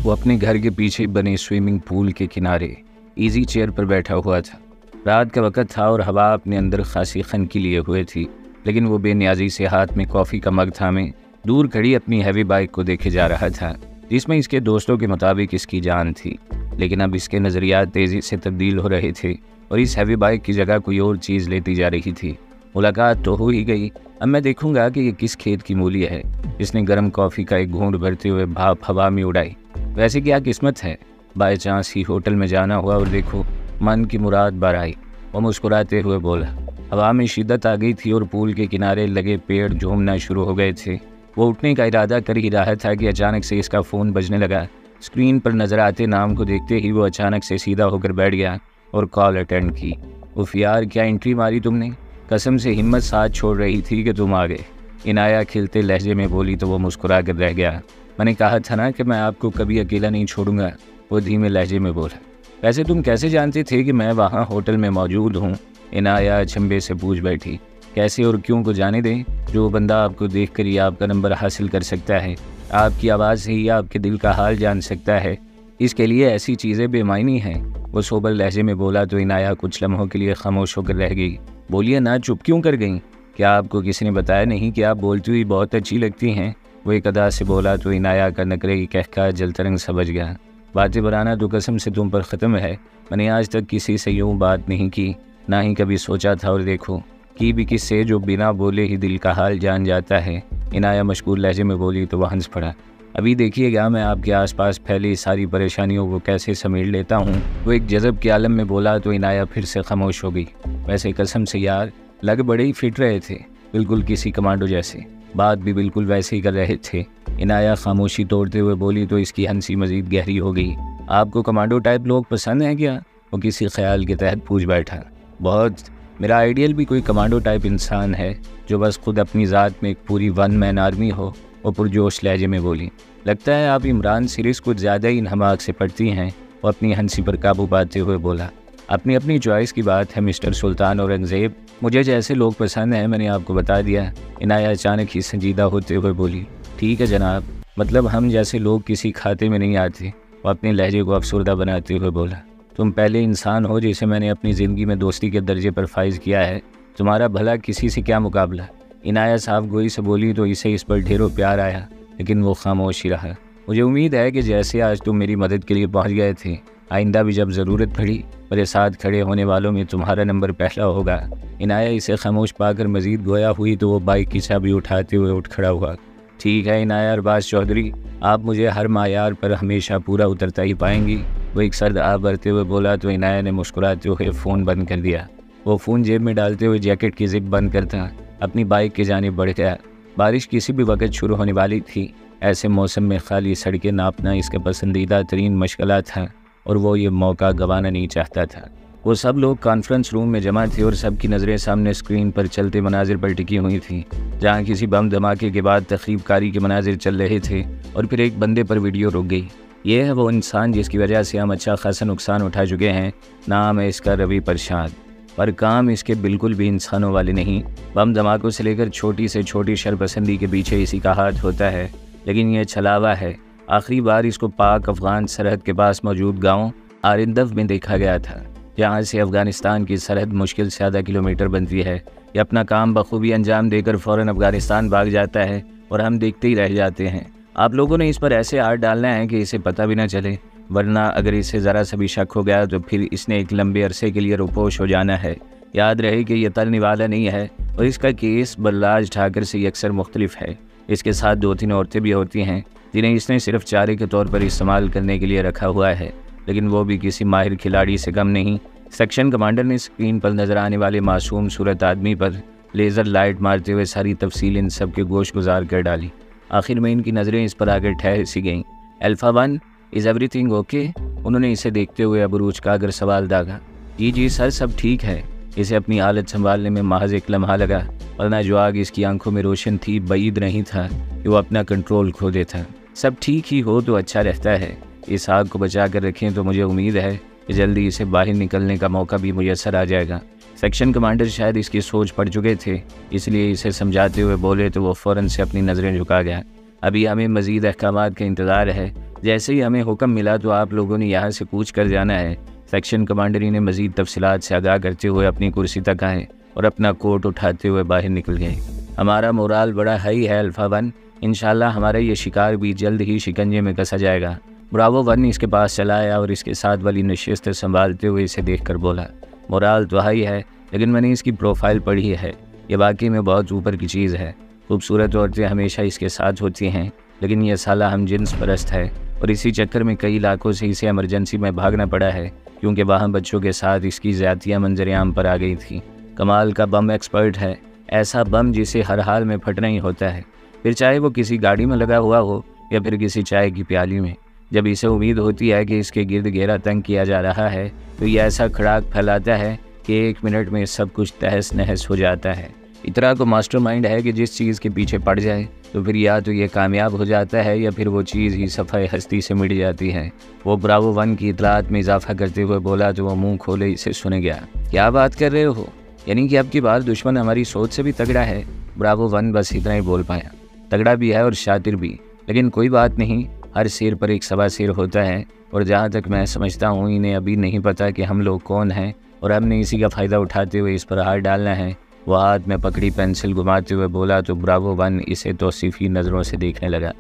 वो अपने घर के पीछे बने स्विमिंग पूल के किनारे इजी चेयर पर बैठा हुआ था। रात का वक्त था और हवा अपने अंदर खासी खनकी लिए हुए थी, लेकिन वो बेनियाजी से हाथ में कॉफ़ी का मग थामे दूर खड़ी अपनी हैवी बाइक को देखे जा रहा था, जिसमें इसके दोस्तों के मुताबिक इसकी जान थी। लेकिन अब इसके नज़रियात तेज़ी से तब्दील हो रहे थे और इस हैवी बाइक की जगह कोई और चीज़ लेती जा रही थी। मुलाकात तो हो ही गई, अब मैं देखूंगा कि ये किस खेत की मूली है। इसने गर्म कॉफ़ी का एक घूंट भरते हुए भाप हवा में उड़ाई। वैसे क्या किस्मत है, बाय चांस ही होटल में जाना हुआ और देखो मन की मुराद बार आई। वो मुस्कुराते हुए बोला। हवा में शिद्दत आ गई थी और पूल के किनारे लगे पेड़ झूमना शुरू हो गए थे। वो उठने का इरादा कर ही रहा था कि अचानक से इसका फ़ोन बजने लगा। स्क्रीन पर नज़र आते नाम को देखते ही वो अचानक से सीधा होकर बैठ गया और कॉल अटेंड की। उफ यार, क्या एंट्री मारी तुमने, कसम से हिम्मत साथ छोड़ रही थी कि तुम आ गए। इनाया खिलते लहजे में बोली तो वो मुस्कुरा कर रह गया। मैंने कहा था ना कि मैं आपको कभी अकेला नहीं छोड़ूंगा, वो धीमे लहजे में बोला। वैसे तुम कैसे जानते थे कि मैं वहाँ होटल में मौजूद हूँ? इनाया अचंभे से पूछ बैठी। कैसे और क्यों को जाने दें, जो बंदा आपको देखकर ही आपका नंबर हासिल कर सकता है, आपकी आवाज़ से ही आपके दिल का हाल जान सकता है, इसके लिए ऐसी चीज़ें बेमायनी हैं। वो सोबर लहजे में बोला तो इनाया कुछ लम्हों के लिए खामोश होकर रह गई। बोलिए ना, चुप क्यों कर गई? क्या आपको किसी ने बताया नहीं कि आप बोलती हुई बहुत अच्छी लगती हैं? वो एक अदा से बोला तो इनाया का नकरे की कहका जलतरंग समझ गया। बातें बनाना तो कसम से तुम पर ख़त्म है। मैंने आज तक किसी से यूँ बात नहीं की, ना ही कभी सोचा था, और देखो की भी किससे जो बिना बोले ही दिल का हाल जान जाता है। इनाया मशगूल लहजे में बोली तो वह हंस पड़ा। अभी देखिएगा मैं आपके आसपास फैली सारी परेशानियों को कैसे समेट लेता हूँ। वो एक जज़ब के आलम में बोला तो इनाया फिर से खामोश हो गई। वैसे कसम से यार, लग बड़े ही फिट रहे थे, बिल्कुल किसी कमांडो जैसे। बात भी बिल्कुल वैसे ही कर रहे थे। इनाया खामोशी तोड़ते हुए बोली तो इसकी हंसी मज़ीद गहरी हो गई। आपको कमांडो टाइप लोग पसंद हैं क्या? वो किसी ख्याल के तहत पूछ बैठा। बहुत। मेरा आइडियल भी कोई कमांडो टाइप इंसान है जो बस खुद अपनी ज़ात में एक पूरी वन मैन आर्मी हो। वो पुरजोश लहजे में बोली। लगता है आप इमरान सीरीज़ कुछ ज़्यादा ही नमाक से पढ़ती हैं। वो अपनी हंसी पर काबू पाते हुए बोला। अपनी अपनी चॉइस की बात है मिस्टर सुल्तान औरंगज़ेब, मुझे जैसे लोग पसंद हैं मैंने आपको बता दिया। इनाया अचानक ही संजीदा होते हुए बोली। ठीक है जनाब, मतलब हम जैसे लोग किसी खाते में नहीं आते। वो अपने लहजे को अफसरदा बनाते हुए बोला। तुम पहले इंसान हो जिसे मैंने अपनी ज़िंदगी में दोस्ती के दर्जे पर फाइज किया है। तुम्हारा भला किसी से क्या मुकाबला? इनाया साफ गोई से बोली तो इसे इस पर ढेरों प्यार आया, लेकिन वो खामोश ही रहा। मुझे उम्मीद है कि जैसे आज तुम मेरी मदद के लिए पहुंच गए थे, आइंदा भी जब ज़रूरत पड़ी मेरे साथ खड़े होने वालों में तुम्हारा नंबर पहला होगा। इनाया इसे खामोश पाकर मज़ीद गोया हुई तो वो बाइक की चाबी उठाते हुए उठ खड़ा हुआ। ठीक है इनाया अरबाज चौधरी, आप मुझे हर मायार पर हमेशा पूरा उतरता ही पाएंगी। वो एक सर्द आ भरते हुए बोला तो इनाया ने मुस्कुराते हुए फ़ोन बंद कर दिया। वो फ़ोन जेब में डालते हुए जैकेट की जिप बंद करता अपनी बाइक की जानिब बढ़ गया। बारिश किसी भी वक्त शुरू होने वाली थी। ऐसे मौसम में खाली सड़कें नापना इसका पसंदीदा तरीन मशगला था और वो ये मौका गंवाना नहीं चाहता था। वो सब लोग कॉन्फ्रेंस रूम में जमा थे और सबकी नज़रें सामने स्क्रीन पर चलते मनाजिर पर टिकी हुई थी, जहाँ किसी बम धमाके के बाद तखरीबकारी के मनाजिर चल रहे थे और फिर एक बंदे पर वीडियो रुक गई। ये है वो इंसान जिसकी वजह से हम अच्छा खासा नुकसान उठा चुके हैं। नाम है इसका रवि प्रसाद, पर काम इसके बिल्कुल भी इंसानों वाले नहीं। बम धमाकों से लेकर छोटी से छोटी शरपसंदी के पीछे इसी का हाथ होता है, लेकिन यह छलावा है। आखिरी बार इसको पाक अफ़गान सरहद के पास मौजूद गांव आरिंदव में देखा गया था, जहां से अफ़गानिस्तान की सरहद मुश्किल से आधा किलोमीटर बनती है। ये अपना काम बखूबी अंजाम देकर फ़ौरन अफ़गानिस्तान भाग जाता है और हम देखते ही रह जाते हैं। आप लोगों ने इस पर ऐसे हाथ डालना है कि इसे पता भी ना चले, वरना अगर इसे ज़रा सा भी शक हो गया तो फिर इसने एक लंबे अरसे के लिए रुपोश हो जाना है। याद रहे कि यह तलने वाला नहीं है और इसका केस बल्लाज ठाकर से अक्सर मुख्तलिफ है। इसके साथ 2-3 औरतें भी होती हैं जिन्हें इसने सिर्फ चारे के तौर पर इस्तेमाल करने के लिए रखा हुआ है, लेकिन वो भी किसी माहिर खिलाड़ी से कम नहीं। सेक्शन कमांडर ने स्क्रीन पर नजर आने वाले मासूम सूरत आदमी पर लेज़र लाइट मारते हुए सारी तफसील इन सब के गोश गुजार कर डाली। आखिर में इनकी नज़रें इस पर आकर ठहर सी गईं। Alpha 1, is everything okay? उन्होंने इसे देखते हुए अबरूज का अगर सवाल दागा। जी सर, सब ठीक है। इसे अपनी हालत संभालने में महज एक लम्हा लगा, वरना जो आग इसकी आंखों में रोशन थी बईद नहीं था कि वो अपना कंट्रोल खो देता। सब ठीक ही हो तो अच्छा रहता है। इस आग को बचा कर रखें तो मुझे उम्मीद है कि जल्दी इसे बाहर निकलने का मौका भी मुयस्सर आ जाएगा। सेक्शन कमांडर शायद इसकी सोच पड़ चुके थे, इसलिए इसे समझाते हुए बोले तो वो फ़ौरन से अपनी नज़रें झुका गया। अभी हमें मज़ीद अहकामात का इंतज़ार है। जैसे ही हमें हुक्म मिला तो आप लोगों ने यहाँ से कूच कर जाना है। सेक्शन कमांडर ने मज़ीद तफसीलात से आगाह करते हुए अपनी कुर्सी तक आए और अपना कोट उठाते हुए बाहर निकल गए। हमारा मोराल बड़ा हाई है अल्फ़ा 1, इंशाल्लाह हमारा ये शिकार भी जल्द ही शिकंजे में कसा जाएगा। ब्रावो 1 इसके पास चला आया और इसके साथ वाली नशिस्त संभालते हुए इसे देखकर बोला, मोराल तो हाई है, लेकिन मैंने इसकी प्रोफाइल पढ़ी है, ये वाकई में बहुत ऊपर की चीज़ है। खूबसूरत औरतें हमेशा इसके साथ होती हैं, लेकिन यह साला हम जिन्स परस्त है और इसी चक्कर में कई इलाकों से इसे इमरजेंसी में भागना पड़ा है, क्योंकि वहाँ बच्चों के साथ इसकी ज़्यादतियाँ मंजरेआम पर आ गई थी। कमाल का बम एक्सपर्ट है, ऐसा बम जिसे हर हाल में फटना ही होता है, फिर चाहे वो किसी गाड़ी में लगा हुआ हो या फिर किसी चाय की प्याली में। जब इसे उम्मीद होती है कि इसके गिर्द घेरा तंग किया जा रहा है तो ये ऐसा खड़ाक फैलाता है कि 1 मिनट में सब कुछ तहस नहस हो जाता है। इतना तो मास्टरमाइंड है कि जिस चीज़ के पीछे पड़ जाए तो फिर या तो ये कामयाब हो जाता है या फिर वो चीज़ ही सफ़ाई हस्ती से मिट जाती है। वो ब्रावो 1 की इतलात में इजाफा करते हुए बोला तो वो मुंह खोले इसे सुन गया। क्या बात कर रहे हो, यानी कि अब की बार दुश्मन हमारी सोच से भी तगड़ा है? ब्रावो 1 बस इतना ही बोल पाया। तगड़ा भी है और शातिर भी, लेकिन कोई बात नहीं, हर शेर पर एक सवा शेर होता है। और जहाँ तक मैं समझता हूँ इन्हें अभी नहीं पता कि हम लोग कौन हैं और हमने इसी का फ़ायदा उठाते हुए इस पर हाथ डालना है। वो हाथ में पकड़ी पेंसिल घुमाते हुए बोला तो ब्रावो 1 इसे तौसीफ़ी नज़रों से देखने लगा।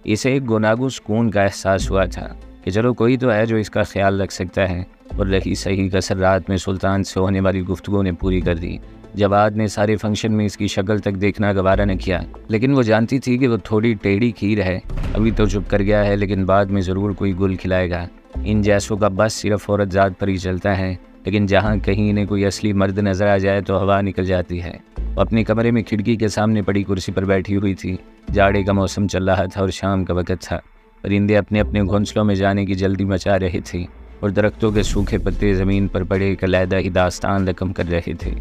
इसे एक गुनागू सुकून का एहसास हुआ था कि चलो कोई तो है जो इसका ख्याल रख सकता है। और रही सही कसर रात में सुल्तान से होने वाली गुफ्तगू ने पूरी कर दी। जवाद ने सारे फंक्शन में इसकी शक्ल तक देखना गवारा न किया, लेकिन वो जानती थी कि वो थोड़ी टेढ़ी खीर है। अभी तो चुप कर गया है, लेकिन बाद में ज़रूर कोई गुल खिलाएगा। इन जैसों का बस सिर्फ औरत ज़ात पर ही चलता है, लेकिन जहाँ कहीं इन्हें कोई असली मर्द नज़र आ जाए तो हवा निकल जाती है। वो अपने कमरे में खिड़की के सामने पड़ी कुर्सी पर बैठी हुई थी। जाड़े का मौसम चल रहा था और शाम का वक़्त था। परिंदे अपने अपने घोंसलों में जाने की जल्दी मचा रहे थे और दरख्तों के सूखे पत्ते ज़मीन पर पड़े एक अलहदा ही दास्तान रकम कर रहे थे।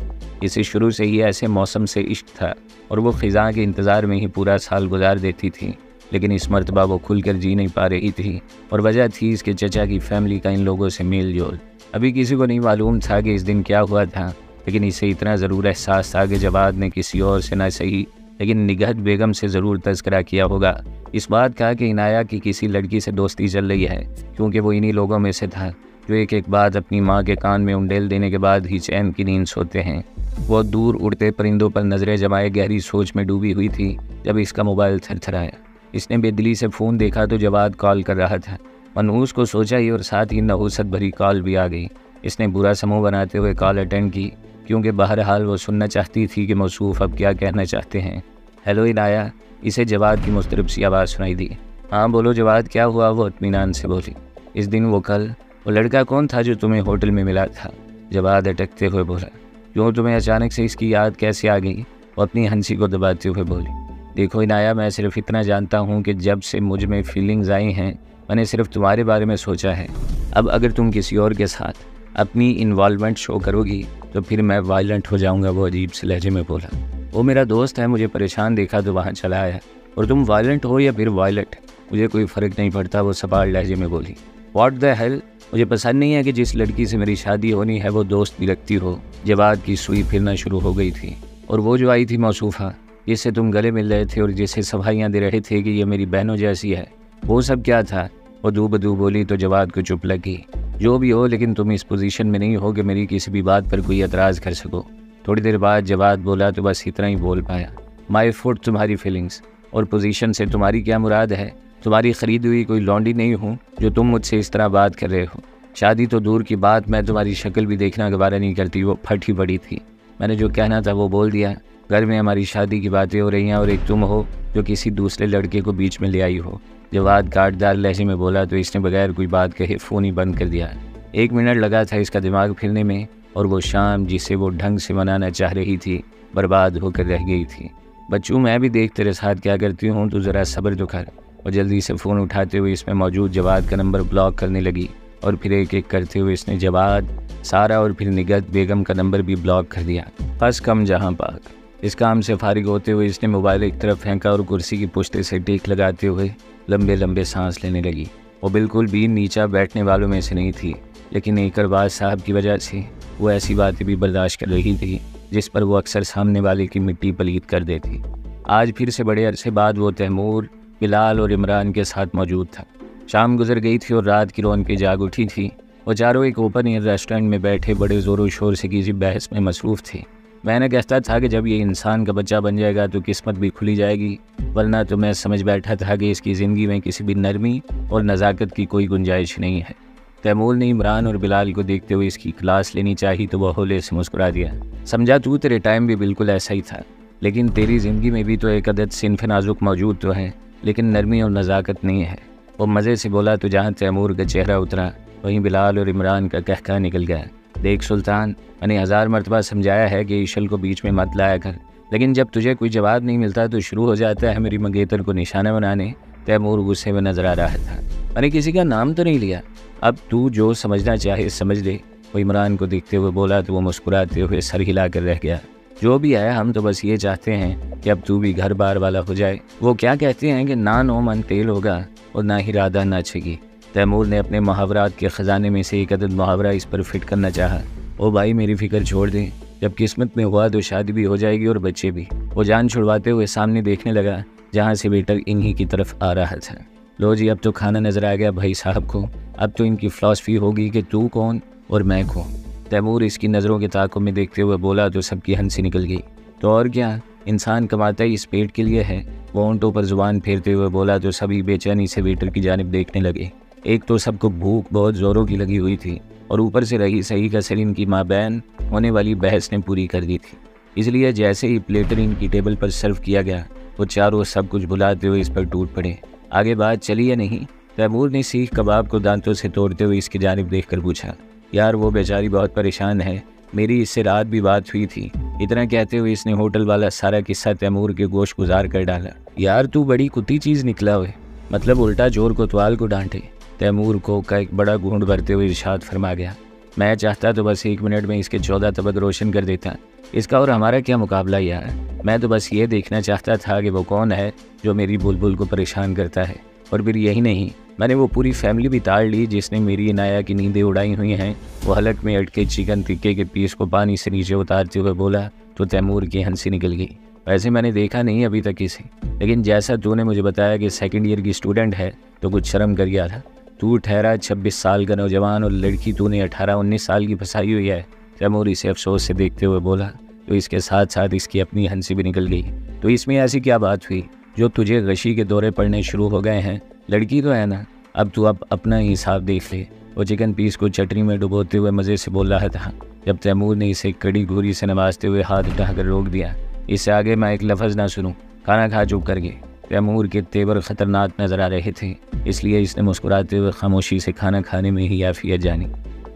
इसे शुरू से ही ऐसे मौसम से इश्क था और वो ख़िज़ा के इंतज़ार में ही पूरा साल गुजार देती थी, लेकिन इस मरतबा वो खुलकर जी नहीं पा रही थी। और वजह थी इसके चचा की फैमिली का इन लोगों से मेल जोल। अभी किसी को नहीं मालूम था कि इस दिन क्या हुआ था, लेकिन इसे इतना ज़रूर एहसास था कि जवाद ने किसी और से न सही लेकिन निगहत बेगम से ज़रूर तज़किरा किया होगा इस बात का कि इनाया की किसी लड़की से दोस्ती चल रही है, क्योंकि वो इन्हीं लोगों में से था जो एक एक बात अपनी माँ के कान में उंडेल देने के बाद ही चैन की नींद सोते हैं। वो दूर उड़ते परिंदों पर नज़रें जमाए गहरी सोच में डूबी हुई थी जब इसका मोबाइल थरथराया। इसने बेदिली से फ़ोन देखा तो जवाद कॉल कर रहा था। मनहूस को सोचा ही और साथ ही नहूसत भरी कॉल भी आ गई। इसने बुरा समूह बनाते हुए कॉल अटेंड की, क्योंकि बहरहाल वो सुनना चाहती थी कि मौसूफ अब क्या कहना चाहते हैं। हेलो इनाया, इसे जवाद की मुस्तरब सी आवाज़ सुनाई दी। हाँ बोलो जवाद, क्या हुआ? वो इत्मीनान से बोली। इस दिन वो लड़का कौन था जो तुम्हें होटल में मिला था? जवाद अटकते हुए बोला। क्यों, तुम्हें अचानक से इसकी याद कैसे आ गई? वो अपनी हंसी को दबाते हुए बोली। देखो इनाया, मैं सिर्फ इतना जानता हूँ कि जब से मुझ में फीलिंग्स आई हैं मैंने सिर्फ तुम्हारे बारे में सोचा है। अब अगर तुम किसी और के साथ अपनी इन्वॉल्वमेंट शो करोगी तो फिर मैं वायलेंट हो जाऊँगा। वो अजीब से लहजे में बोला। वो मेरा दोस्त है, मुझे परेशान देखा तो वहाँ चला आया, और तुम वायलेंट हो या फिर वायलेट मुझे कोई फ़र्क नहीं पड़ता। वो सवाल लहजे में बोली। व्हाट द हेल, मुझे पसंद नहीं है कि जिस लड़की से मेरी शादी होनी है वो दोस्त भी रखती हो। जवाद की सुई फिरना शुरू हो गई थी। और वो जो आई थी मौसूफ़ा, जिससे तुम गले मिल रहे थे और जिसे सफाइयाँ दे रहे थे कि ये मेरी बहनों जैसी है, वो सब क्या था? वो दू बदू बोली तो जवाद को चुप लगी। जो भी हो, लेकिन तुम इस पोजीशन में नहीं हो कि मेरी किसी भी बात पर कोई एतराज़ कर सको। थोड़ी देर बाद जवाद बोला तो बस इतना ही बोल पाया। माई फुट तुम्हारी फीलिंग्स, और पोजीशन से तुम्हारी क्या मुराद है? तुम्हारी ख़रीदी हुई कोई लौंडी नहीं हूँ जो तुम मुझसे इस तरह बात कर रहे हो। शादी तो दूर की बात, मैं तुम्हारी शक्ल भी देखना गवारा नहीं करती। वो फटी पड़ी थी। मैंने जो कहना था वो बोल दिया। घर में हमारी शादी की बातें हो रही हैं और एक तुम हो जो किसी दूसरे लड़के को बीच में ले आई हो। जवाद काटदार लहजे में बोला तो इसने बगैर कोई बात कहे फ़ोन ही बंद कर दिया। 1 मिनट लगा था इसका दिमाग फिरने में, और वो शाम जिसे वो ढंग से मनाना चाह रही थी बर्बाद होकर रह गई थी। बच्चों, मैं भी देख तेरे साथ क्या करती हूँ, तो ज़रा सब्र तो कर। और जल्दी से फ़ोन उठाते हुए इसमें मौजूद जवाद का नंबर ब्लॉक करने लगी, और फिर एक एक करते हुए इसने जवाद, सारा और फिर निगहत बेगम का नंबर भी ब्लॉक कर दिया। बस कम जहाँ पाक। इस काम से फारिग होते हुए इसने मोबाइल एक तरफ फेंका और कुर्सी की पुश्ते से टेक लगाते हुए लंबे लंबे सांस लेने लगी। वो बिल्कुल भी नीचा बैठने वालों में से नहीं थी, लेकिन एक अरबाज साहब की वजह से वो ऐसी बातें भी बर्दाश्त कर रही थी जिस पर वो अक्सर सामने वाले की मिट्टी पलीत कर देती। आज फिर से बड़े अरसे बाद वो तैमूर बिलाल और इमरान के साथ मौजूद था। शाम गुजर गई थी और रात की रौनकें जाग उठी थी। वो चारों एक ओपन एयर रेस्टोरेंट में बैठे बड़े ज़ोरों शोर से किसी बहस में मसरूफ़ थे। मैंने कहता था कि जब ये इंसान का बच्चा बन जाएगा तो किस्मत भी खुली जाएगी, वरना तो मैं समझ बैठा था कि इसकी ज़िंदगी में किसी भी नरमी और नज़ाकत की कोई गुंजाइश नहीं है। तैमूर ने इमरान और बिलाल को देखते हुए इसकी क्लास लेनी चाहिए तो वह होले से मुस्कुरा दिया। समझा तू तेरे टाइम भी बिल्कुल ऐसा ही था, लेकिन तेरी ज़िंदगी में भी तो एक अदद सिन्फ़ नाजुक मौजूद तो है, लेकिन नरमी और नज़ाकत नहीं है। वो मज़े से बोला तो जहाँ तैमूर का चेहरा उतरा वहीं बिलाल और इमरान का कहका निकल गया। देख सुल्तान, मैंने 1000 मरतबा समझाया है कि इशल को बीच में मत लाया कर, लेकिन जब तुझे कोई जवाब नहीं मिलता तो शुरू हो जाता है मेरी मंगेतर को निशाना बनाने। तैमूर गुस्से में नजर आ रहा था। मैंने किसी का नाम तो नहीं लिया, अब तू जो समझना चाहे समझ ले। वो इमरान को देखते हुए बोला तो वो मुस्कुराते हुए सर हिला कर रह गया। जो भी है, हम तो बस ये चाहते हैं कि अब तू भी घर बार वाला हो जाए। वो क्या कहते हैं कि ना नो मन तेल होगा और ना ही राधा नाचेगी। तैमूर ने अपने मुहावरात के ख़जाने में से एक अदद मुहावरा इस पर फिट करना चाहा। ओ भाई मेरी फ़िक्र छोड़ दे, जब किस्मत में हुआ तो शादी भी हो जाएगी और बच्चे भी। वो जान छुड़वाते हुए सामने देखने लगा जहाँ से वेटर इन्हीं की तरफ आ रहा था। लो जी, अब तो खाना नज़र आ गया भाई साहब को। अब तो इनकी फ़िलॉसफ़ी होगी कि तू कौन और मैं कौन। तैमूर इसकी नज़रों के ताक़ुब में देखते हुए बोला तो सबकी हंसी निकल गई। तो और क्या, इंसान कमाता ही इस पेट के लिए है। वो होंठों पर ज़ुबान फेरते हुए बोला तो सभी बेचैनी से वेटर की जानिब देखने लगे। एक तो सबको भूख बहुत ज़ोरों की लगी हुई थी और ऊपर से रही सही का सलीम की माँ बहन होने वाली बहस ने पूरी कर दी थी। इसलिए जैसे ही प्लेटर इनकी टेबल पर सर्व किया गया वो चारों सब कुछ भुलाते हुए इस पर टूट पड़े। आगे बात चली या नहीं? तैमूर ने सीख कबाब को दांतों से तोड़ते हुए इसकी जानिब देखकर पूछा। यार वो बेचारी बहुत परेशान है, मेरी इससे रात भी बात हुई थी। इतना कहते हुए इसने होटल वाला सारा किस्सा तैमूर के गोश गुजार कर डाला। यार तू बड़ी कुत्ती चीज़ निकला हुए, मतलब उल्टा जोर कोतवाल को डांटे। तैमूर को का एक बड़ा घूंट भरते हुए इरशाद फरमा गया। मैं चाहता तो बस 1 मिनट में इसके 14 तबक रोशन कर देता। इसका और हमारा क्या मुकाबला यार। मैं तो बस ये देखना चाहता था कि वो कौन है जो मेरी बुलबुल को परेशान करता है। और फिर यही नहीं, मैंने वो पूरी फैमिली भी ताड़ ली जिसने मेरी इनाया की नींदें उड़ाई हुई हैं। वो हलक में अटके चिकन टिक्के के पीस को पानी से नीचे उतारते हुए बोला तो तैमूर की हंसी निकल गई। वैसे मैंने देखा नहीं अभी तक इसे, लेकिन जैसा तूने मुझे बताया कि 2nd ईयर की स्टूडेंट है तो कुछ शर्म कर गया था। तू ठहरा 26 साल का नौजवान और लड़की तूने 18-19 साल की फंसाई हुई है। तैमूर इसे अफसोस से देखते हुए बोला तो इसके साथ साथ इसकी अपनी हंसी भी निकल गई। तो इसमें ऐसी क्या बात हुई जो तुझे गशी के दौरे पड़ने शुरू हो गए हैं? लड़की तो है ना, अब तू अपना ही हिसाब देख ले। वो चिकन पीस को चटनी में डुबोते हुए मज़े से बोल रहा था जब तैमूर ने इसे कड़ी घूरी से नवाजते हुए हाथ उठाकर रोक दिया। इससे आगे मैं एक लफ्ज़ ना सुनूं, खाना खा चुप कर गए। तैमूर के तेवर ख़तरनाक नज़र आ रहे थे, इसलिए इसने मुस्कुराते हुए खामोशी से खाना खाने में ही याफियत जानी।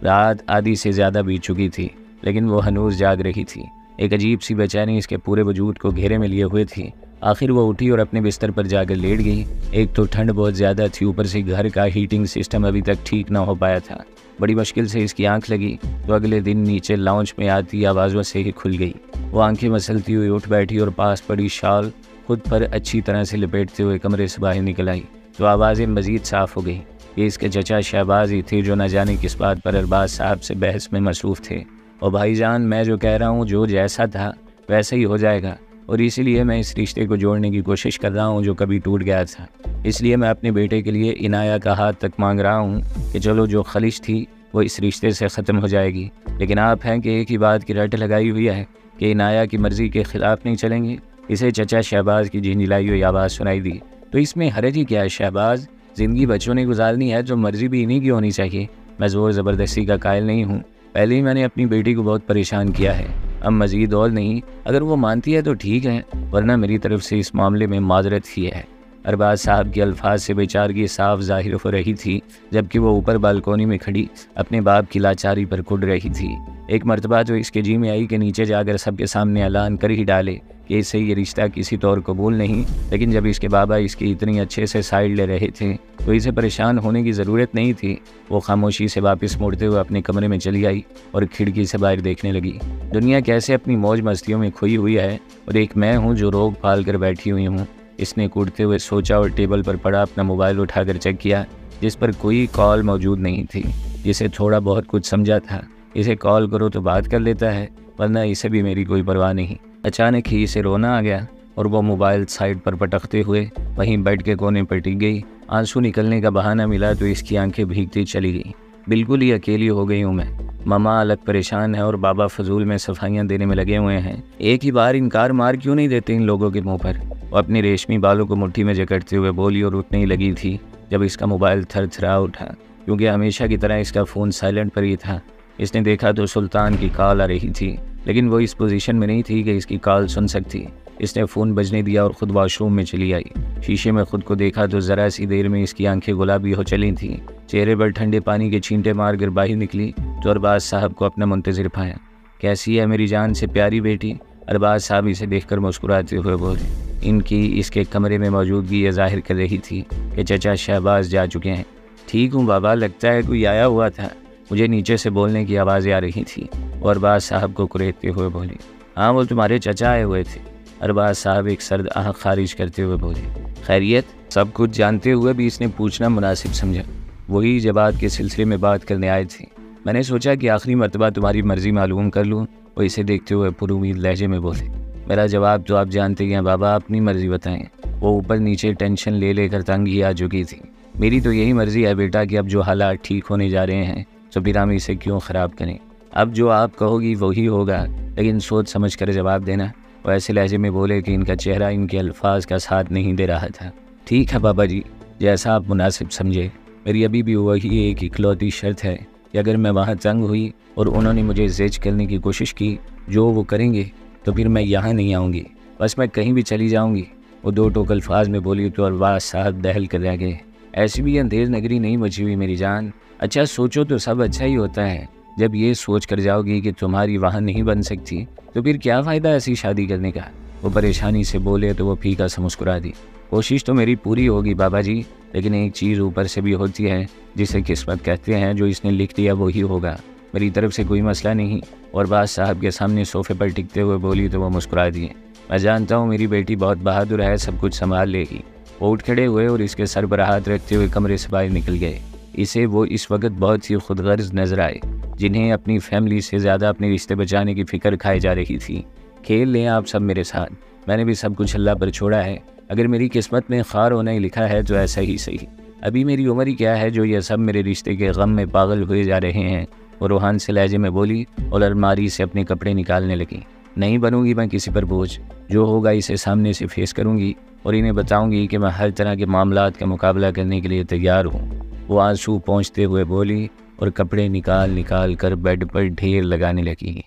रात आधी से ज़्यादा बीत चुकी थी, लेकिन वो हनूज़ जाग रही थी। एक अजीब सी बेचैनी इसके पूरे वजूद को घेरे में लिए हुए थी। आखिर वो उठी और अपने बिस्तर पर जाकर लेट गई। एक तो ठंड बहुत ज़्यादा थी, ऊपर से घर का हीटिंग सिस्टम अभी तक ठीक ना हो पाया था। बड़ी मुश्किल से इसकी आंख लगी तो अगले दिन नीचे लाउंज में आती आवाज़ों से ही खुल गई। वो आंखें मसलती हुई उठ बैठी और पास पड़ी शाल खुद पर अच्छी तरह से लपेटते हुए कमरे से बाहर निकल आई तो आवाज़ें मज़ीद साफ़ हो गई। ये इसके चचा शहबाज ही थे जो न जाने किस बात पर अरबाज साहब से बहस में मसरूफ़ थे। और भाईजान, मैं जो कह रहा हूँ जो जैसा था वैसा ही हो जाएगा, और इसीलिए मैं इस रिश्ते को जोड़ने की कोशिश कर रहा हूँ जो कभी टूट गया था। इसलिए मैं अपने बेटे के लिए इनाया का हाथ तक मांग रहा हूँ कि चलो जो खलिश थी वो इस रिश्ते से ख़त्म हो जाएगी, लेकिन आप हैं कि एक ही बात की रट लगाई हुई है कि इनाया की मर्ज़ी के ख़िलाफ़ नहीं चलेंगे। इसे चचा शहबाज की झिंझिलाई हुई आवाज़ सुनाई दी। तो इसमें हरज ही क्या है शहबाज, ज़िंदगी बच्चों ने गुजारनी है, जो मर्ज़ी भी इन्हीं की होनी चाहिए। मैं ज़ोर ज़बरदस्ती का कायल नहीं हूँ, पहले ही मैंने अपनी बेटी को बहुत परेशान किया है, अब मज़ीद और नहीं। अगर वो मानती है तो ठीक है, वरना मेरी तरफ से इस मामले में माजरत ही है। अरबाज साहब के अल्फाज से बेचारगी साफ जाहिर हो रही थी, जबकि वो ऊपर बालकोनी में खड़ी अपने बाप की लाचारी पर कुढ़ रही थी। एक मरतबा तो इसके जी में आई कि नीचे जाकर सबके सामने ऐलान कर ही डाले कि इससे ये रिश्ता किसी तौर कबूल नहीं, लेकिन जब इसके बाबा इसकी इतनी अच्छे से साइड ले रहे थे तो इसे परेशान होने की ज़रूरत नहीं थी। वो खामोशी से वापस मुड़ते हुए अपने कमरे में चली आई और खिड़की से बाहर देखने लगी। दुनिया कैसे अपनी मौज मस्तियों में खोई हुई है और एक मैं हूँ जो रोग पाल कर बैठी हुई हूँ। इसने कूदते हुए सोचा और टेबल पर पड़ा अपना मोबाइल उठाकर चेक किया, जिस पर कोई कॉल मौजूद नहीं थी। जिसे थोड़ा बहुत कुछ समझा था, इसे कॉल करो तो बात कर लेता है, वरना इसे भी मेरी कोई परवाह नहीं। अचानक ही इसे रोना आ गया और वो मोबाइल साइड पर पटकते हुए वहीं बेड के कोने पर टिक गई। आंसू निकलने का बहाना मिला तो इसकी आंखें भीगती चली गईं। बिल्कुल ही अकेली हो गई हूँ मैं। मामा अलग परेशान है और बाबा फजूल में सफाइयाँ देने में लगे हुए हैं। एक ही बार इनकार मार क्यों नहीं देते इन लोगों के मुंह पर। वो अपनी रेशमी बालों को मुट्ठी में जकड़ते हुए बोली और उठने ही लगी थी जब इसका मोबाइल थरथरा उठा, क्योंकि हमेशा की तरह इसका फ़ोन साइलेंट पर ही था। इसने देखा तो सुल्तान की कॉल आ रही थी, लेकिन वो इस पोजीशन में नहीं थी कि इसकी कॉल सुन सकती। इसने फ़ोन बजने दिया और ख़ुद वॉशरूम में चली आई। शीशे में खुद को देखा तो ज़रा सी देर में इसकी आंखें गुलाबी हो चली थीं। चेहरे पर ठंडे पानी के छींटे मार कर बाहर निकली तो अरबाज साहब को अपना मुंतज़िर पाया। कैसी है मेरी जान से प्यारी बेटी? अरबाज साहब इसे देखकर मुस्कुराते हुए बोले। इनकी इसके कमरे में मौजूदगी यह जाहिर कर रही थी कि चचा शहबाज जा चुके हैं। ठीक हूँ बाबा, लगता है कोई आया हुआ था। मुझे नीचे से बोलने की आवाज़ें आ रही थी और अरबाज साहब को कुरेदते हुए बोली, हाँ वो तुम्हारे चचा आए हुए थे। अरबाज साहब एक सर्द आह खारिज करते हुए बोले, खैरियत? सब कुछ जानते हुए भी इसने पूछना मुनासिब समझा। वही जबात के सिलसिले में बात करने आए थे। मैंने सोचा कि आखिरी मरतबा तुम्हारी मर्ज़ी मालूम कर लूँ। वो इसे देखते हुए पुरुमीद लहजे में बोले, मेरा जवाब तो आप जानते हैं बाबा, अपनी मर्ज़ी बताएं। वो ऊपर नीचे टेंशन ले लेकर तंग ही आ चुकी थी। मेरी तो यही मर्ज़ी है बेटा कि अब जो हालात ठीक होने जा रहे हैं तो फिर हम इसे क्यों ख़राब करें। अब जो आप कहोगी वही होगा, लेकिन सोच समझ कर जवाब देना। वो ऐसे लहजे में बोले कि इनका चेहरा इनके अल्फाज का साथ नहीं दे रहा था। ठीक है बाबा जी, जैसा आप मुनासिब समझे। मेरी अभी भी वही एक इकलौती शर्त है कि अगर मैं वहाँ तंग हुई और उन्होंने मुझे ज़ेज करने की कोशिश की जो वो करेंगे तो फिर मैं यहाँ नहीं आऊँगी, बस मैं कहीं भी चली जाऊँगी। वो दो टोक अल्फाज में बोली तो अरबाज साहब दहल कर रह गए। ऐसी भी अंधेर नगरी नहीं मची हुई मेरी जान। अच्छा सोचो तो सब अच्छा ही होता है। जब ये सोच कर जाओगी कि तुम्हारी वहाँ नहीं बन सकती तो फिर क्या फ़ायदा ऐसी शादी करने का। वो परेशानी से बोले तो वो फीका सा मुस्कुरा दी। कोशिश तो मेरी पूरी होगी बाबा जी, लेकिन एक चीज़ ऊपर से भी होती है जिसे किस्मत कहते हैं। जो इसने लिख दिया वही होगा, मेरी तरफ से कोई मसला नहीं। और बाद साहब के सामने सोफे पर टिकते हुए बोली तो वो मुस्कुरा दिए। मैं जानता हूँ मेरी बेटी बहुत बहादुर है, सब कुछ संभाल लेगी। वो उठ खड़े हुए और इसके सर पर हाथ रखते हुए कमरे से बाहर निकल गए। इसे वो इस वक्त बहुत ही खुदगर्ज नजर आए, जिन्हें अपनी फैमिली से ज़्यादा अपने रिश्ते बचाने की फ़िक्र खाई जा रही थी। खेल लें आप सब मेरे साथ, मैंने भी सब कुछ अल्लाह पर छोड़ा है। अगर मेरी किस्मत में खार होना ही लिखा है तो ऐसा ही सही। अभी मेरी उम्र ही क्या है जो ये सब मेरे रिश्ते के गम में पागल हुए जा रहे हैं। वो रूहान से लहजे में बोली और अलमारी से अपने कपड़े निकालने लगी। नहीं बनूंगी मैं किसी पर बोझ, जो होगा इसे सामने से फेस करूंगी और इन्हें बताऊंगी कि मैं हर तरह के मामलात का मुकाबला करने के लिए तैयार हूँ। वो आंसू पहुँचते हुए बोली और कपड़े निकाल निकाल कर बेड पर ढेर लगाने लगी।